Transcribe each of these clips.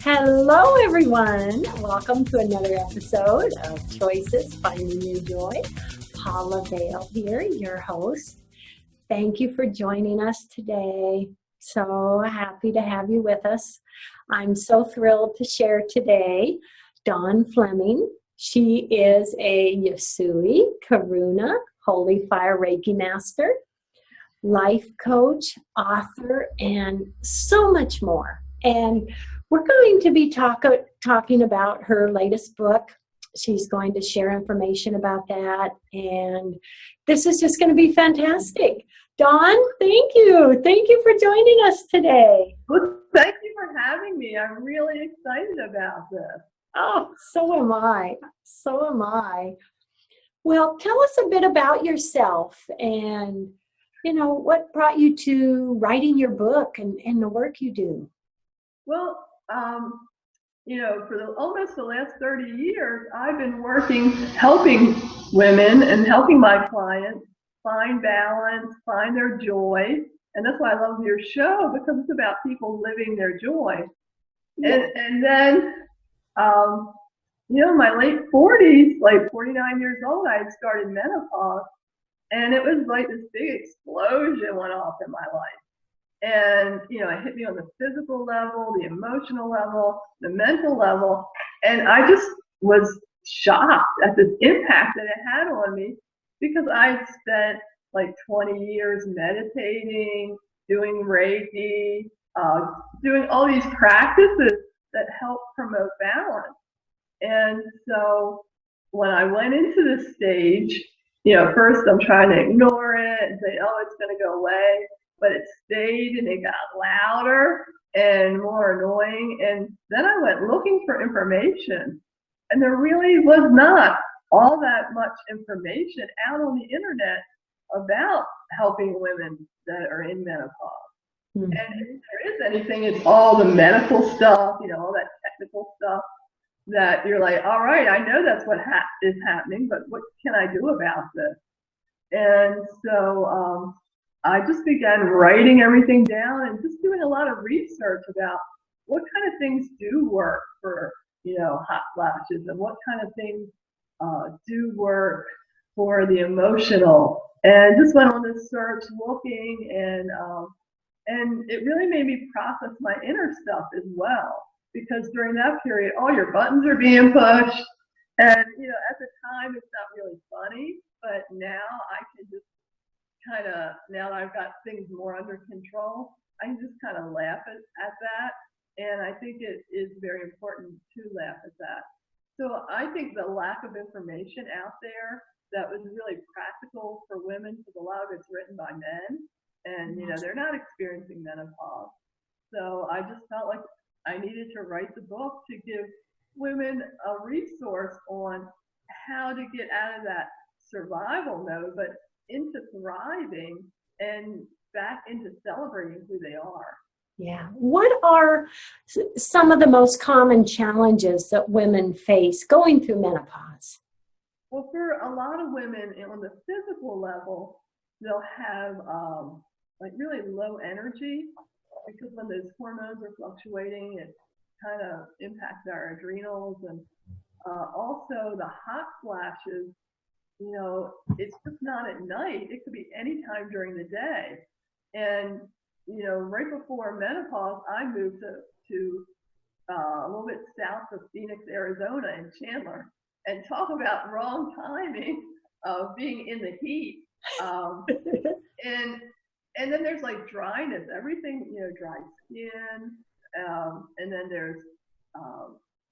Hello, everyone. Welcome to another episode of Choices, Finding Your Joy. Paula Vail here, your host. Thank you for joining us today. So happy to have you with us. I'm so thrilled to share today Dawn Flem. She is a Usui Karuna Holy Fire Reiki Master, life coach, author, and so much more. And we're going to be talking about her latest book. She's going to share information about that. And this is just going to be fantastic. Dawn, thank you. Thank you for joining us today. Well, thank you for having me. I'm really excited about this. Oh, so am I. So am I. Well, tell us a bit about yourself and, what brought you to writing your book and the work you do. Well, for almost the last 30 years, I've been helping women and helping my clients find balance, find their joy. And that's why I love your show, because it's about people living their joy. Yeah. And then, in my late 40s, like 49 years old, I had started menopause. And it was like this big explosion went off in my life. And, it hit me on the physical level, the emotional level, the mental level. And I just was shocked at this impact that it had on me, because I spent like 20 years meditating, doing Reiki, doing all these practices that help promote balance. And so when I went into this stage, first I'm trying to ignore it and say, oh, it's going to go away. But it stayed and it got louder and more annoying. And then I went looking for information. And there really was not all that much information out on the internet about helping women that are in menopause. Mm-hmm. And if there is anything, it's all the medical stuff, all that technical stuff that you're like, all right, I know that's what is happening, but what can I do about this? And so I just began writing everything down and just doing a lot of research about what kind of things do work for, hot flashes, and what kind of things do work for the emotional. And just went on this search looking, and it really made me process my inner stuff as well. Because during that period, all your buttons are being pushed. And, at the time, it's not really funny. But now I can just now that I've got things more under control, I can just kind of laugh at that. And I think it is very important to laugh at that. So I think the lack of information out there that was really practical for women, because a lot of it's written by men, and, they're not experiencing menopause. So I just felt like I needed to write the book to give women a resource on how to get out of that survival mode, but into thriving and back into celebrating who they are. Yeah. What are some of the most common challenges that women face going through menopause? Well, for a lot of women on the physical level, they'll have really low energy, because when those hormones are fluctuating, it kind of impacts our adrenals. And also the hot flashes, it's just not at night. It could be any time during the day. And, right before menopause, I moved to a little bit south of Phoenix, Arizona, in Chandler. And talk about wrong timing of being in the heat. And then there's like dryness, everything, dry skin. And then there's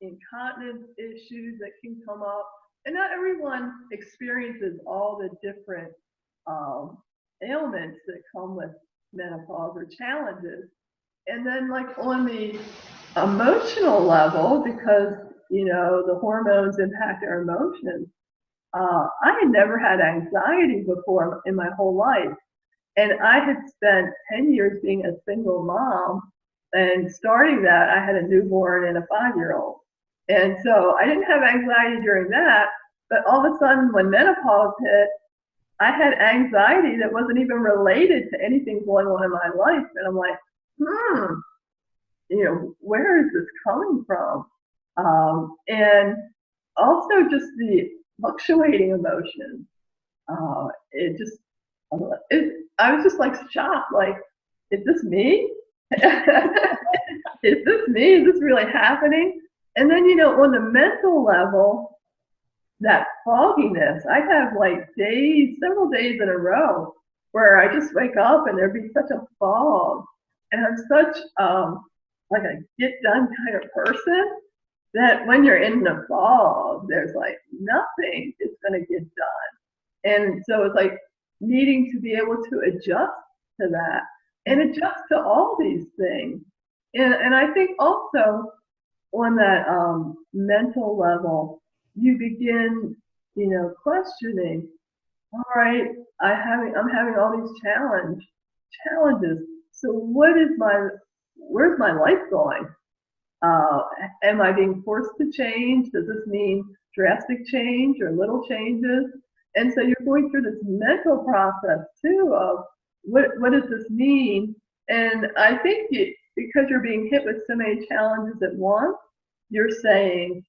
incontinence issues that can come up. And not everyone experiences all the different ailments that come with menopause or challenges. And then like on the emotional level, because, the hormones impact our emotions, I had never had anxiety before in my whole life. And I had spent 10 years being a single mom, and starting that, I had a newborn and a 5-year-old. And so I didn't have anxiety during that, but all of a sudden when menopause hit, I had anxiety that wasn't even related to anything going on in my life. And I'm like, where is this coming from? And also just the fluctuating emotions. I was just like shocked, like, is this me? Is this me? Is this really happening? And then, on the mental level, that fogginess, I have like several days in a row where I just wake up and there'd be such a fog. And I'm such like a get done kind of person that when you're in the fog, there's like nothing is going to get done. And so it's like needing to be able to adjust to that and adjust to all these things. And I think also on that mental level, you begin, questioning, all right, I'm having all these challenges. So where's my life going? Am I being forced to change? Does this mean drastic change or little changes? And so you're going through this mental process too of what does this mean? And I think because you're being hit with so many challenges at once, you're saying,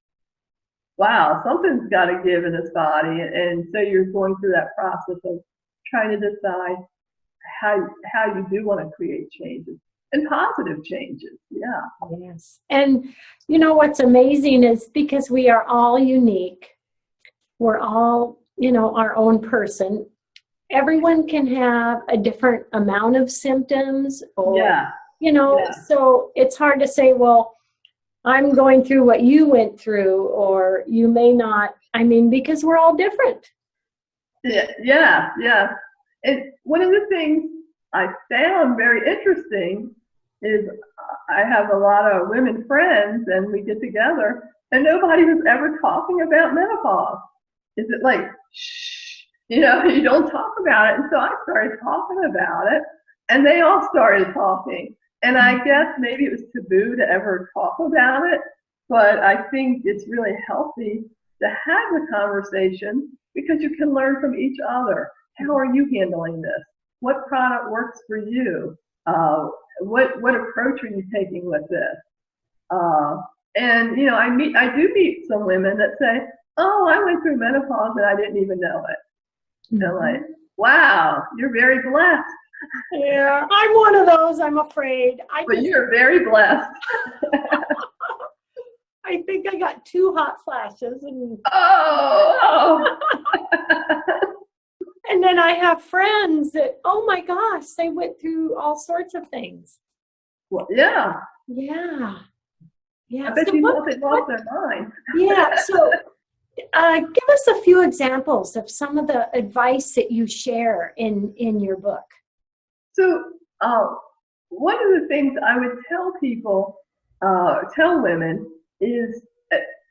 wow, something's got to give in this body. And so you're going through that process of trying to decide how you do want to create changes. And positive changes, yeah. Yes. And what's amazing is because we are all unique, we're all, our own person. Everyone can have a different amount of symptoms or, so it's hard to say, well, I'm going through what you went through, or you may not, because we're all different. Yeah. And one of the things I found very interesting is I have a lot of women friends and we get together and nobody was ever talking about menopause. Is it like, shh, you don't talk about it. And so I started talking about it and they all started talking. And I guess maybe it was taboo to ever talk about it, but I think it's really healthy to have the conversation because you can learn from each other. How are you handling this? What product works for you? What approach are you taking with this? And I do meet some women that say, oh, I went through menopause and I didn't even know it. Mm-hmm. They're like, wow, you're very blessed. Yeah, I'm one of those, I'm afraid. But you're very blessed. I think I got 2 hot flashes. And And then I have friends that, oh my gosh, they went through all sorts of things. Well, yeah. Yeah. I bet you lost their mind. Yeah. So give us a few examples of some of the advice that you share in your book. So one of the things I would tell people, tell women is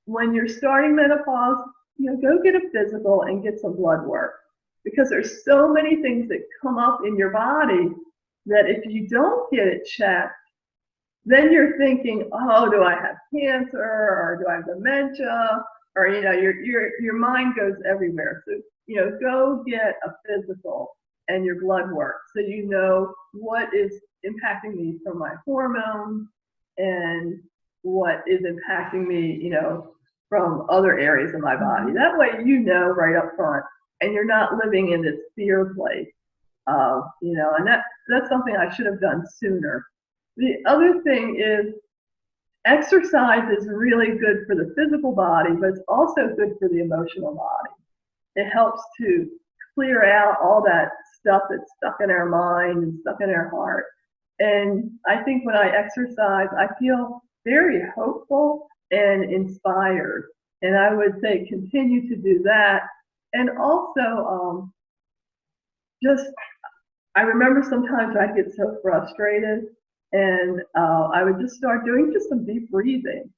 when you're starting menopause, go get a physical and get some blood work. Because there's so many things that come up in your body that if you don't get it checked, then you're thinking, oh, do I have cancer or do I have dementia? Or, your mind goes everywhere. So, go get a physical and your blood work so you know what is impacting me from my hormones and what is impacting me, from other areas of my body. That way, right up front. And you're not living in this fear place, and that's something I should have done sooner. The other thing is exercise is really good for the physical body, but it's also good for the emotional body. It helps to clear out all that stuff that's stuck in our mind and stuck in our heart. And I think when I exercise, I feel very hopeful and inspired. And I would say continue to do that. And also, I remember sometimes I'd get so frustrated and I would just start doing just some deep breathing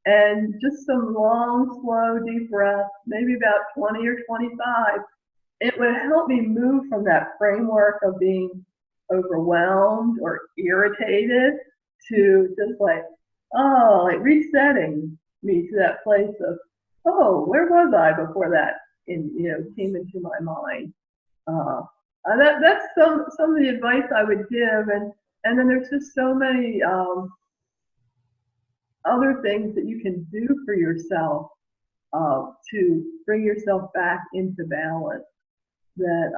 and just some long, slow, deep breaths, maybe about 20 or 25. It would help me move from that framework of being overwhelmed or irritated to just like resetting me to that place of, oh, where was I before that? Came into my mind. That's some of the advice I would give, and then there's just so many other things that you can do for yourself to bring yourself back into balance. That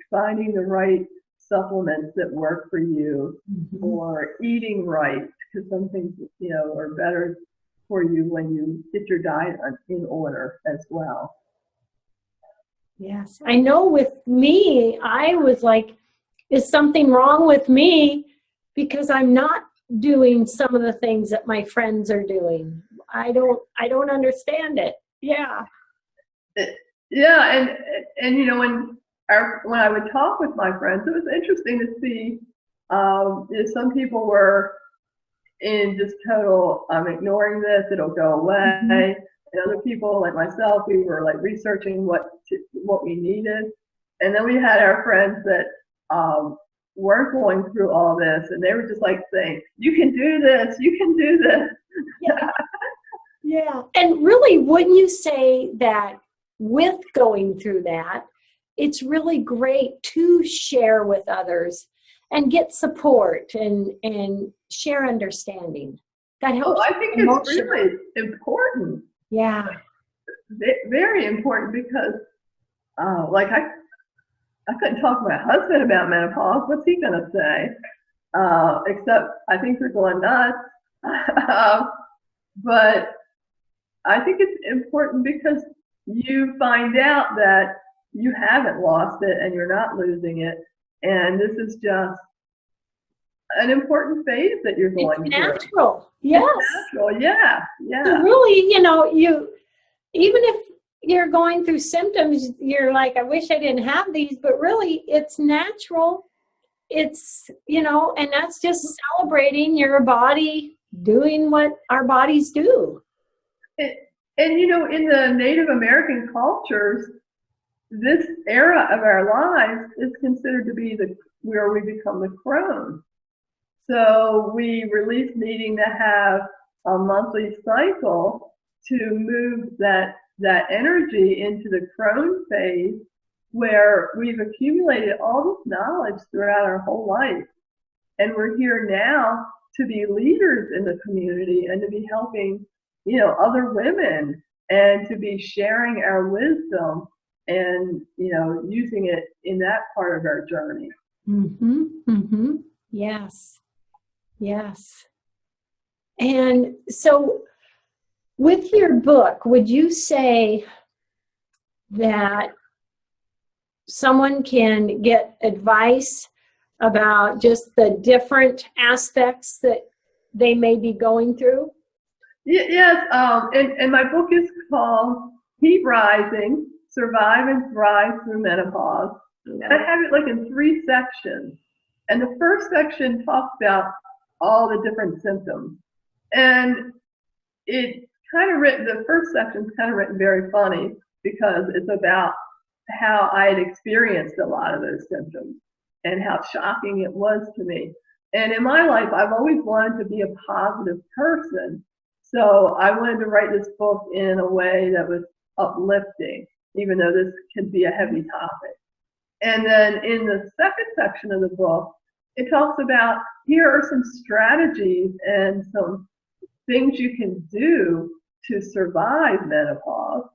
finding the right supplements that work for you, or eating right, because some things are better for you when you get your diet in order as well. Yes, I know with me, I was like, is something wrong with me because I'm not doing some of the things that my friends are doing? I don't understand it. Yeah. Yeah, and when I would talk with my friends, it was interesting to see some people were in just total, I'm ignoring this, it'll go away. And other people like myself, we were like researching what we needed. And then we had our friends that weren't going through all this, and they were just like saying, you can do this, you can do this. Yeah. Yeah. And really, wouldn't you say that with going through that, it's really great to share with others and get support and share understanding? That helps. I think it's really important. Yeah. Very important, because like I couldn't talk to my husband about menopause. What's he going to say? Except I think they're going nuts. But I think it's important because you find out that you haven't lost it and you're not losing it. And this is just an important phase that you're going through. It's natural. Yes. It's natural. Yeah. Yeah. So really, even if you're going through symptoms, you're like, I wish I didn't have these, but really it's natural. It's, and that's just celebrating your body doing what our bodies do. And in the Native American cultures, this era of our lives is considered to be where we become the crone. So we release needing to have a monthly cycle to move that energy into the crone phase, where we've accumulated all this knowledge throughout our whole life. And we're here now to be leaders in the community and to be helping, other women, and to be sharing our wisdom and, using it in that part of our journey. Yes. Yes. And so with your book, would you say that someone can get advice about just the different aspects that they may be going through? Yes. And my book is called Keep Rising, Survive and Thrive Through Menopause. And I have it like in 3 sections. And the first section talks about all the different symptoms. And it's kind of written, the first section is kind of written very funny, because it's about how I had experienced a lot of those symptoms and how shocking it was to me. And in my life, I've always wanted to be a positive person. So I wanted to write this book in a way that was uplifting, even though this could be a heavy topic. And then in the second section of the book, it talks about, here are some strategies and some things you can do to survive menopause.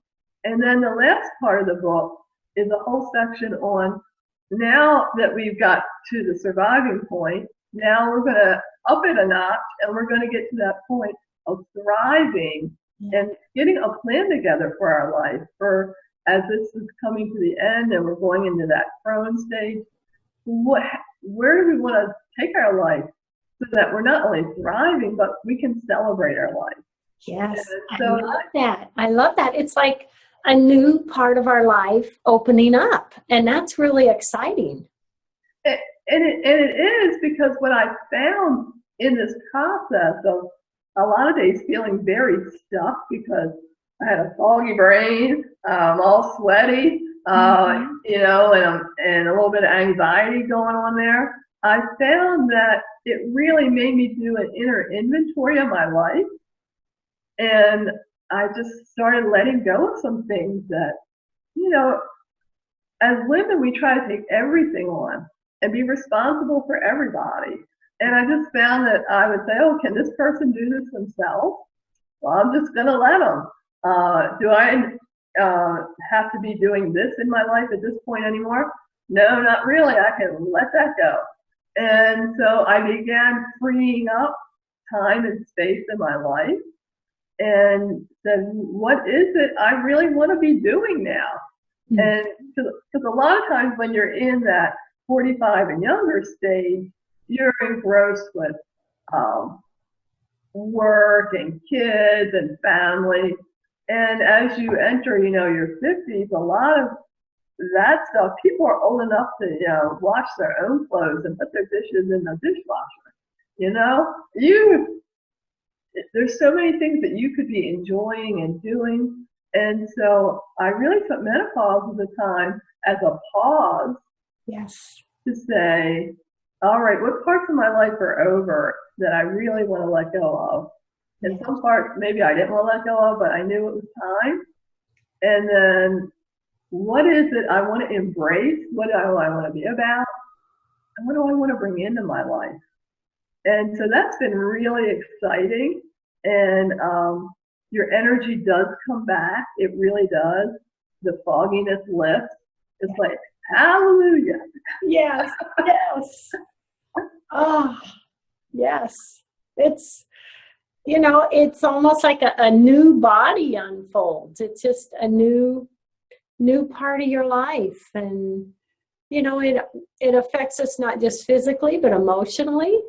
And then the last part of the book is a whole section on, now that we've got to the surviving point, now we're going to up it a notch, and we're going to get to that point of thriving and getting a plan together for our life, for as this is coming to the end and we're going into that crone stage. Where do we want to take our life so that we're not only thriving, but we can celebrate our life? Yes, so, I love that. It's like a new part of our life opening up, and that's really exciting. And it is, because what I found in this process of a lot of days feeling very stuck, because I had a foggy brain, all sweaty, and a little bit of anxiety going on there. I found that it really made me do an inner inventory of my life. And I just started letting go of some things that, as women, we try to take everything on and be responsible for everybody. And I just found that I would say, oh, can this person do this themselves? Well, I'm just going to let them. Do I have to be doing this in my life at this point anymore? No, not really. I can let that go. And so I began freeing up time and space in my life and said, what is it I really want to be doing now? Mm-hmm. And because a lot of times when you're in that 45 and younger stage, you're engrossed with work and kids and family. And as you enter, your 50s, a lot of that stuff, people are old enough to, wash their own clothes and put their dishes in the dishwasher. There's so many things that you could be enjoying and doing. And so I really took menopause as a time as a pause. Yes. To say, all right, what parts of my life are over that I really want to let go of? And some parts maybe I didn't want to let go of, but I knew it was time. And then what is it I want to embrace? What do I want to be about? And what do I want to bring into my life? And so that's been really exciting. And your energy does come back. It really does. The fogginess lifts. It's like, hallelujah. Yes, yes. Oh, yes. It's, it's almost like a new body unfolds. It's just a new part of your life. And, it affects us not just physically, but emotionally.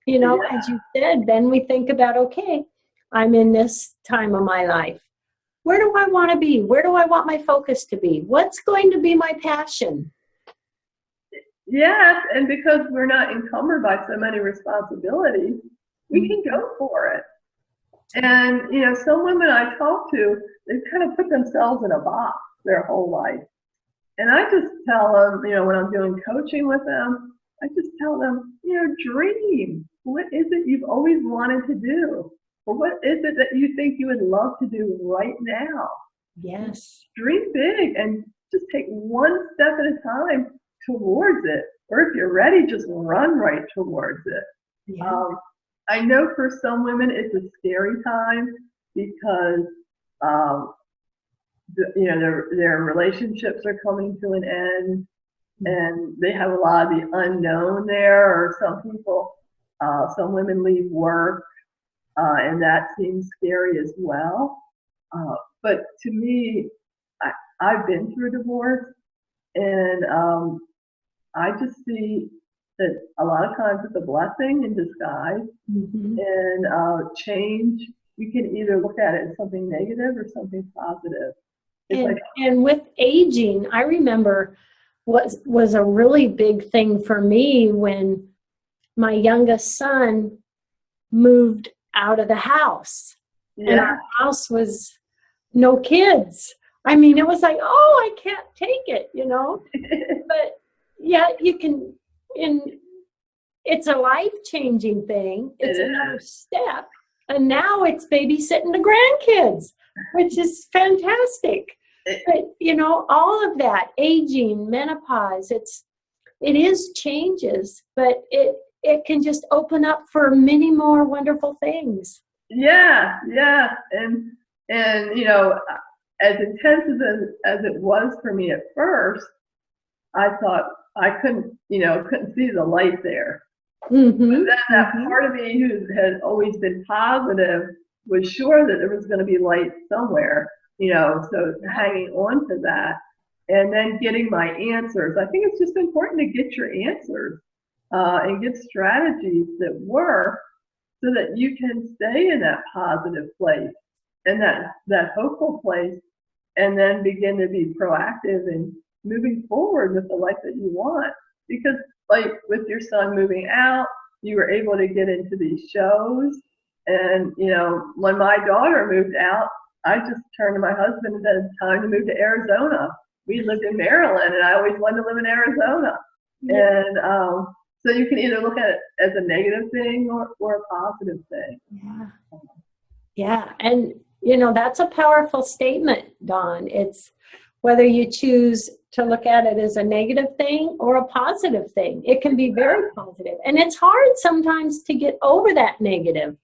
As you said, then we think about, okay, I'm in this time of my life. Where do I want to be? Where do I want my focus to be? What's going to be my passion? Yes, and because we're not encumbered by so many responsibilities, we can go for it. And, some women I talk to, they kind of put themselves in a box their whole life. And I just tell them, when I'm doing coaching with them, I just tell them, dream. What is it you've always wanted to do? Or what is it that you think you would love to do right now? Yes. Dream big and just take one step at a time towards it. Or if you're ready, just run right towards it. Yeah. I know for some women it's a scary time because their relationships are coming to an end and they have a lot of the unknown there. Or some women leave work and that seems scary as well. But to me, I've been through divorce and I just see that a lot of times it's a blessing in disguise. Mm-hmm. And change, you can either look at it as something negative or something positive. And with aging, I remember was a really big thing for me when my youngest son moved out of the house. Yeah. And our house was no kids. I mean, it was like, oh, I can't take it, But yeah, you can, it's a life-changing thing. It's another step. And now it's babysitting the grandkids, which is fantastic. But, all of that, aging, menopause, it is changes, but it can just open up for many more wonderful things. Yeah. And as intense as it was for me at first, I thought I couldn't see the light there. Mm-hmm. But then that part of me who had always been positive was sure that there was going to be light somewhere, so hanging on to that and then getting my answers. I think it's just important to get your answers and get strategies that work so that you can stay in that positive place and that hopeful place and then begin to be proactive and moving forward with the life that you want. Because like with your son moving out, you were able to get into these shows. And, when my daughter moved out, I just turned to my husband and said, it's time to move to Arizona. We lived in Maryland and I always wanted to live in Arizona. Yeah. And so you can either look at it as a negative thing or a positive thing. Yeah. And, that's a powerful statement, Dawn. It's whether you choose to look at it as a negative thing or a positive thing. It can be very positive. And it's hard sometimes to get over that negative.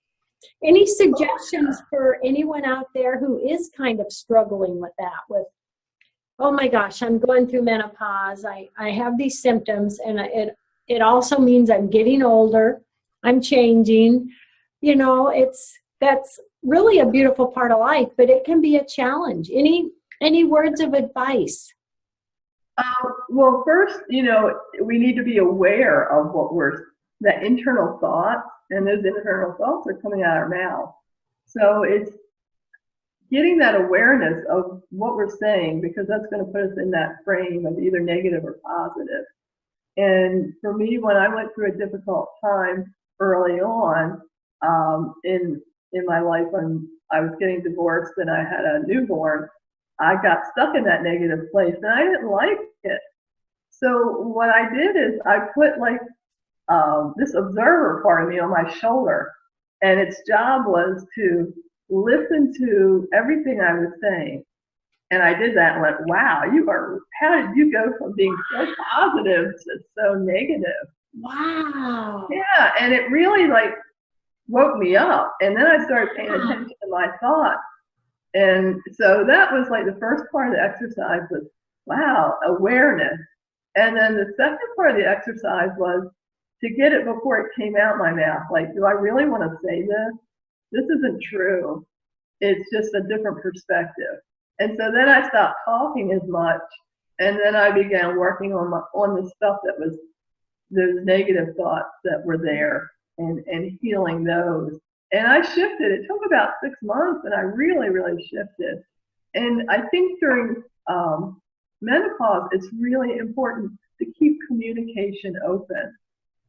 Any suggestions for anyone out there who is kind of struggling with that, with, oh my gosh, I'm going through menopause, I have these symptoms, and it also means I'm getting older, I'm changing, that's really a beautiful part of life, but it can be a challenge. Any words of advice? Well, first, we need to be aware of that internal thought, and those internal thoughts are coming out of our mouth. So it's getting that awareness of what we're saying, because that's going to put us in that frame of either negative or positive. And for me, when I went through a difficult time early on in my life, when I was getting divorced and I had a newborn, I got stuck in that negative place and I didn't like it. So what I did is I put this observer part of me on my shoulder, and its job was to listen to everything I was saying. And I did that and went, wow, how did you go from being so positive to so negative? Wow. Yeah, and it really woke me up. And then I started paying attention to my thoughts. And so that was the first part of the exercise was, wow, awareness. And then the second part of the exercise was to get it before it came out my mouth. Do I really want to say this? This isn't true. It's just a different perspective. And so then I stopped talking as much, and then I began working on the stuff that was those negative thoughts that were there, and healing those. And I shifted. It took about 6 months, and I really, really shifted. And I think during menopause, it's really important to keep communication open.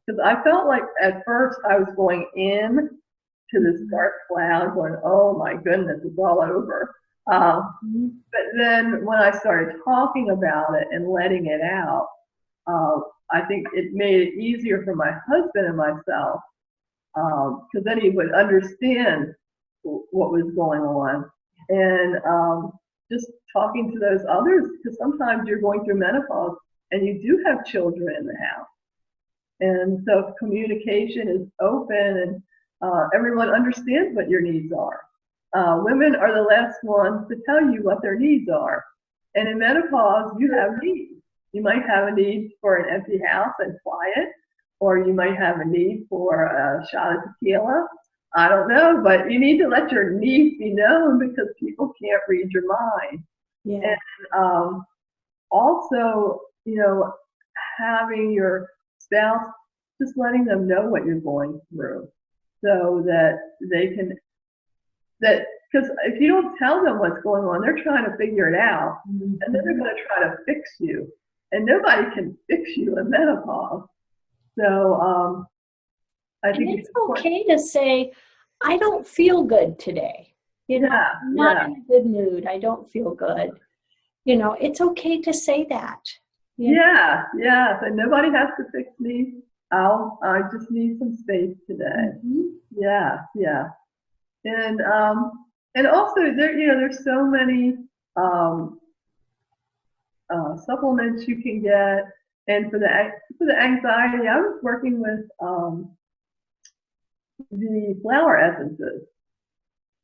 Because I felt like at first I was going in to this dark cloud going, oh my goodness, it's all over. But then when I started talking about it and letting it out, I think it made it easier for my husband and myself, because then he would understand what was going on. And just talking to those others, because sometimes you're going through menopause and you do have children in the house. And so if communication is open and everyone understands what your needs are. Women are the last ones to tell you what their needs are. And in menopause, you have needs. You might have a need for an empty house and quiet, or you might have a need for a shot of tequila. I don't know, but you need to let your needs be known, because people can't read your mind. Yeah. And also, having your spouse, just letting them know what you're going through, so that they can, because if you don't tell them what's going on, they're trying to figure it out, and then they're going to try to fix you, and nobody can fix you in menopause. So I think it's okay to say, I don't feel good today. I'm not in a good mood. I don't feel good. It's okay to say that. Yeah. And nobody has to fix me. I just need some space today. Mm-hmm. Yeah. And also there's so many supplements you can get. And for the anxiety, I was working with the flower essences.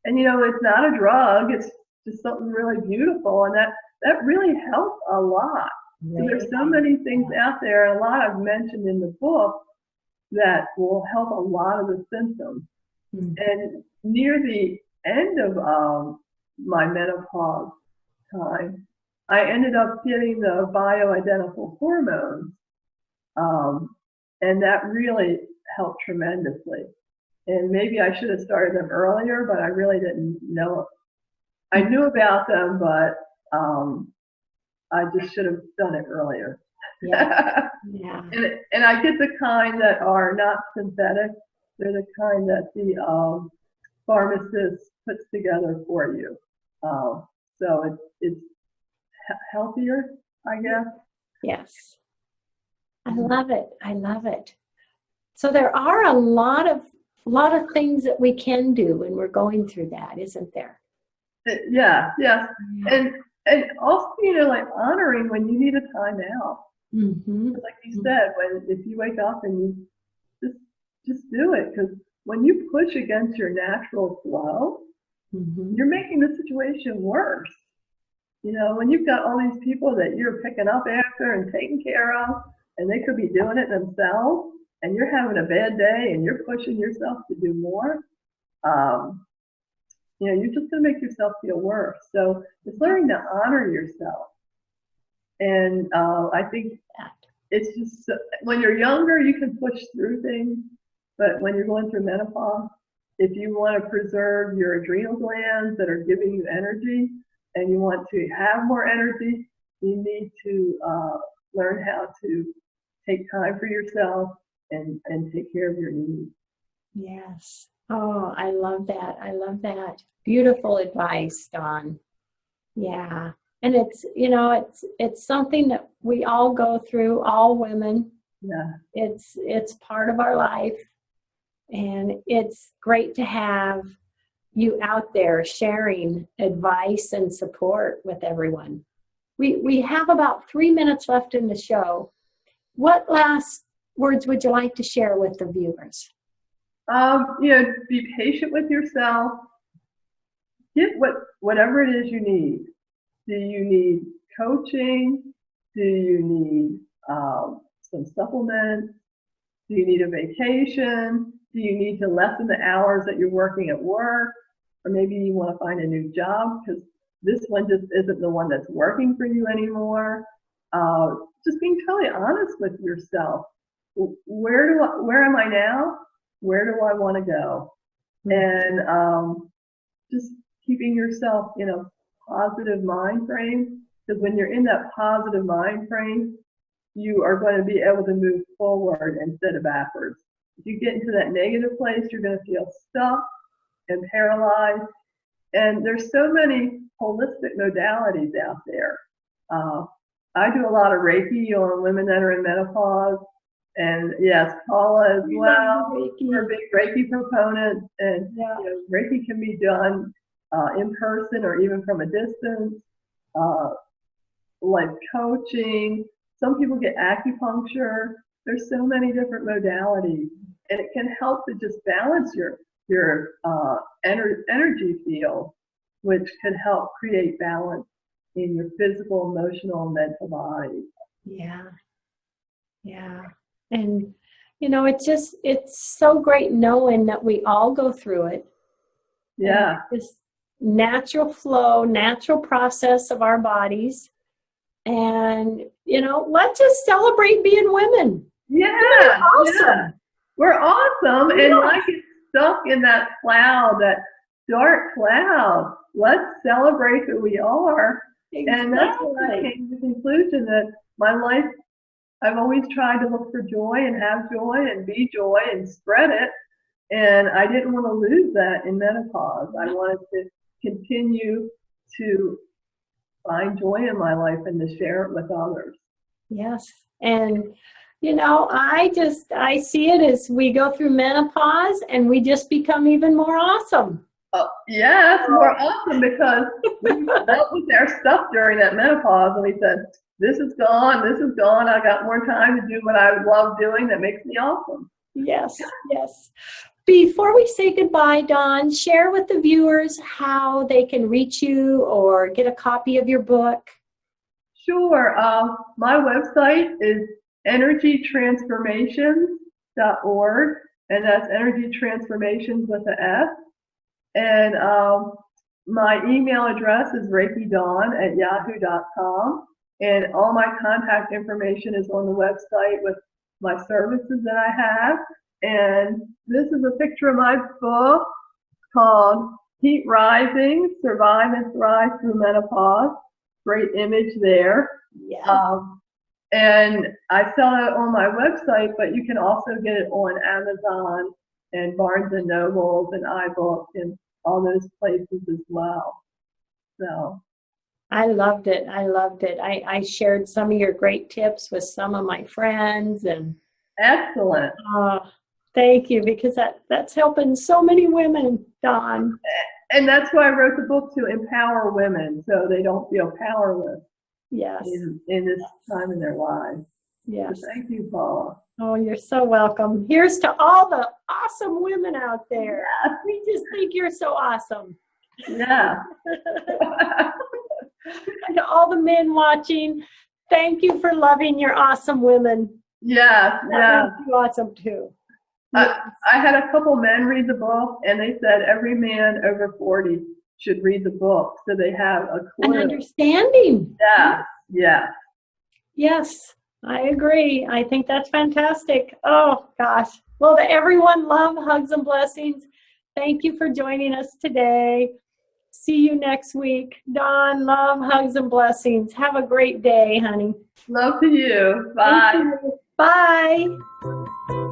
And it's not a drug, it's just something really beautiful, and that really helps a lot. So there's so many things out there, and a lot I've mentioned in the book, that will help a lot of the symptoms. Mm-hmm. And near the end of my menopause time, I ended up getting the bioidentical hormones, and that really helped tremendously. And maybe I should have started them earlier, but I really didn't know. I knew about them, but I just should have done it earlier. Yeah. And I get the kind that are not synthetic. They're the kind that the pharmacist puts together for you. So it's healthier, I guess. Yes. I love it. So there are a lot of things that we can do when we're going through that, isn't there? Yeah. And And also, like honoring when you need a time out. Mm-hmm. Like you said, if you wake up and you just do it, because when you push against your natural flow, you're making the situation worse. When you've got all these people that you're picking up after and taking care of, and they could be doing it themselves, and you're having a bad day and you're pushing yourself to do more, you're just going to make yourself feel worse. So it's learning to honor yourself. And I think it's just, when you're younger, you can push through things. But when you're going through menopause, if you want to preserve your adrenal glands that are giving you energy and you want to have more energy, you need to learn how to take time for yourself and take care of your needs. Yes. Oh, I love that. I love that. Beautiful advice, Dawn. Yeah. And it's something that we all go through, all women. Yeah. It's part of our life. And it's great to have you out there sharing advice and support with everyone. We have about 3 minutes left in the show. What last words would you like to share with the viewers? Be patient with yourself. Get whatever it is you need. Do you need coaching? Do you need some supplements? Do you need a vacation? Do you need to lessen the hours that you're working at work? Or maybe you want to find a new job because this one just isn't the one that's working for you anymore. Just being totally honest with yourself. Where am I now? Where do I want to go? And just keeping yourself in a positive mind frame, because when you're in that positive mind frame, you are going to be able to move forward instead of backwards. If you get into that negative place, you're going to feel stuck and paralyzed. And there's so many holistic modalities out there. I do a lot of Reiki on women that are in menopause. And yes, Paula as well. We're a big Reiki proponent. And Reiki can be done in person or even from a distance. Like coaching. Some people get acupuncture. There's so many different modalities. And it can help to just balance your energy field, which can help create balance in your physical, emotional, and mental body. Yeah. And, it's so great knowing that we all go through it. Yeah. This natural flow, natural process of our bodies. And, let's just celebrate being women. Yeah. Awesome. Yeah. We're awesome. And like it's stuck in that cloud, that dark cloud. Let's celebrate who we are. Exactly. And that's when I came to the conclusion that my life, I've always tried to look for joy and have joy and be joy and spread it. And I didn't want to lose that in menopause. I wanted to continue to find joy in my life and to share it with others. Yes. And, I see it as we go through menopause and we just become even more awesome. Yes, more awesome, because we dealt with our stuff during that menopause and we said, this is gone. I got more time to do what I love doing that makes me awesome. Yes. Before we say goodbye, Dawn, share with the viewers how they can reach you or get a copy of your book. Sure. My website is energytransformations.org, and that's energy transformations with an S. And my email address is reikidawn@yahoo.com. And all my contact information is on the website with my services that I have. And this is a picture of my book called Heat Rising, Survive and Thrive Through Menopause. Great image there. Yes. And I sell it on my website, but you can also get it on Amazon and Barnes & Nobles and iBooks and all those places as well. So I loved it. I shared some of your great tips with some of my friends. And excellent. Thank you, because that's helping so many women, Dawn. And that's why I wrote the book, to empower women so they don't feel powerless. Yes. In this time in their lives. Yes. So thank you, Paula. Oh, you're so welcome. Here's to all the awesome women out there. Yeah. We just think you're so awesome. Yeah. And to all the men watching, thank you for loving your awesome women. Yeah. That makes you awesome too. I had a couple men read the book, and they said every man over 40 should read the book so they have a clue. An understanding. Yeah. Yeah. Yes, I agree. I think that's fantastic. Oh, gosh. Well, to everyone, love, hugs, and blessings. Thank you for joining us today. See you next week. Dawn, love, hugs, and blessings. Have a great day, honey. Love to you. Bye. Bye.